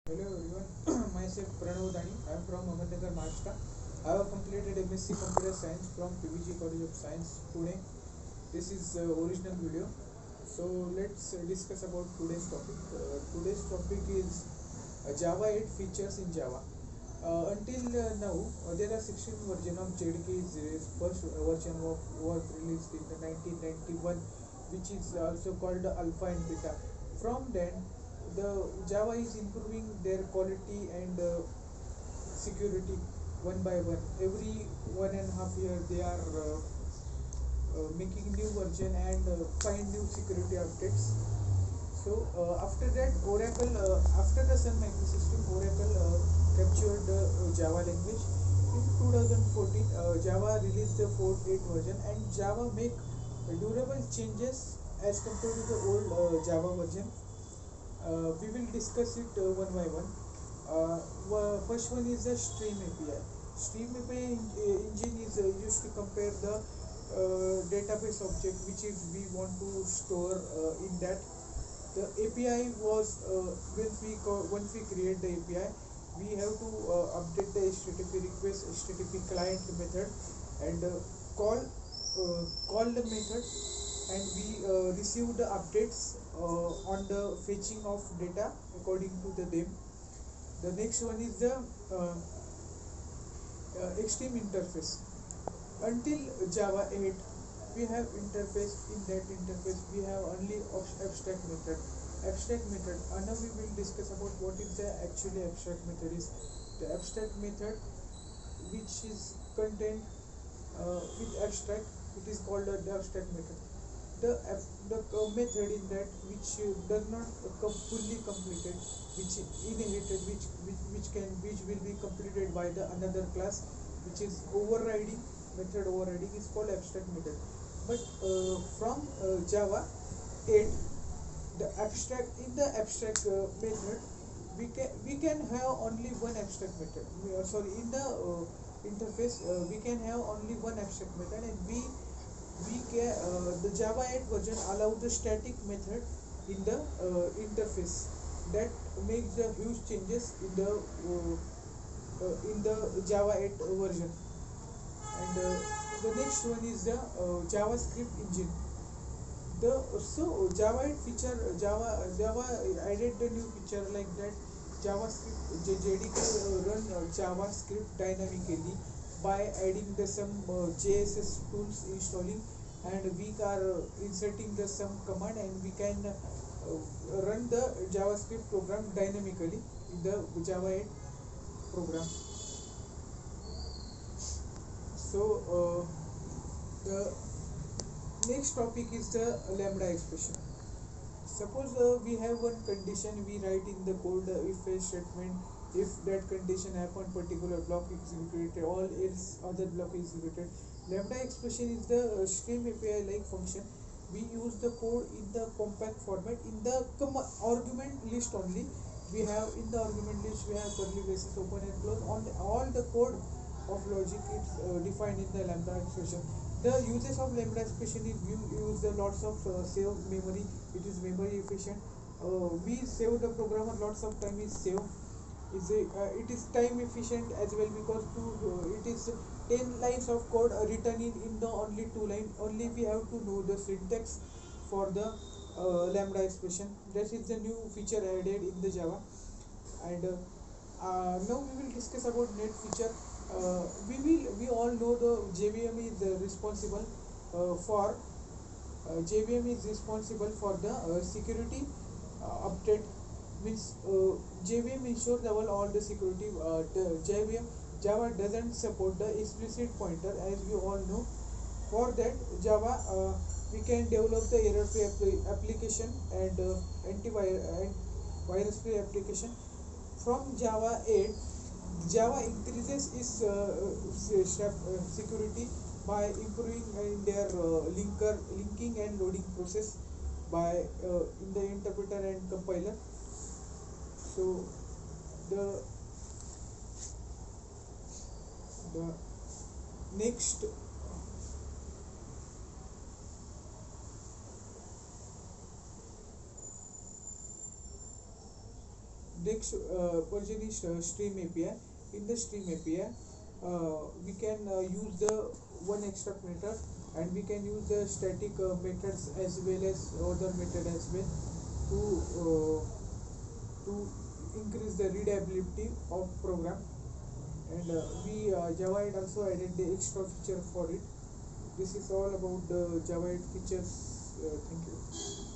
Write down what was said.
Hello everyone, myself Pranav Dani. I am from Ahmednagar, Maharashtra. I have completed MSc Computer Science from PVG College of Science, Pune. This is original video. So let's discuss about today's topic. Today's topic is Java 8 features in Java. Until now, there are 16 versions of JDK. First version was released in the 1991, which is also called Alpha and Beta. From then, the Java is improving their quality and security one by one. Every 1.5 year, they are making new version and find new security updates. So after that, Oracle, after the Sun Microsystem, Oracle captured the Java language. In 2014, Java released the 4.8 version, and Java make durable changes as compared to the old Java version. We will discuss it one by one. First one is the Stream API. Stream API engine is used to compare the database object which is we want to store in that. The API was once we create the API, we have to update the HTTP request, HTTP client method, and call the method, and we receive the updates on the fetching of data according to the them. The next one is the extreme interface. Until Java 8, we have interface. In that interface, we have only abstract method. Abstract method. Now we will discuss about what is the actually abstract method is. The abstract method, which is contained with abstract, it is called the abstract method. The method in that which does not fully completed, which inherited, which will be completed by the another class, which is overriding. Method overriding is called abstract method. But from Java 8, the abstract in the abstract method, we can have only one abstract method. Sorry, in the interface, we can have only one abstract method, and we can the Java 8 version allows the static method in the interface. That makes the huge changes in the Java 8 version. And the next one is the JavaScript engine. Java 8 feature, Java added the new feature like that. JavaScript JDK run JavaScript dynamically by adding the some JSS tools installing, and we are inserting the some command, and we can run the JavaScript program dynamically in the Java 8 program. So the next topic is the lambda expression. Suppose we have one condition, we write in the code if a statement, if that condition happen, particular block is executed, all else other block is executed. Lambda expression is the stream API like function. We use the code in the compact format in the argument list only. We have in the argument list, we have curly braces open and close on all the code of logic is defined in the lambda expression. The uses of lambda expression is you use the lots of save memory. It is memory efficient. We save the programmer lots of time is save. It is time efficient as well, because it is 10 lines of code written in the only 2 line. Only we have to know the syntax for the lambda expression. That is the new feature added in the Java. And now we will discuss about net feature. We all know the JVM is responsible for JVM is responsible for the security update. Means JVM ensures all the security. The JVM Java doesn't support the explicit pointer, as we all know. For that, Java we can develop the error-free application and virus-free application. From Java 8, Java increases its security by improving in their linking and loading process by in the interpreter and compiler. So the the next next version is Stream API. In the Stream API, we can use the one extract method, and we can use the static methods as well as other method as well to to increase the readability of program. And we Java 8 also added the extra feature for it. This is all about the Java 8 features. Thank you.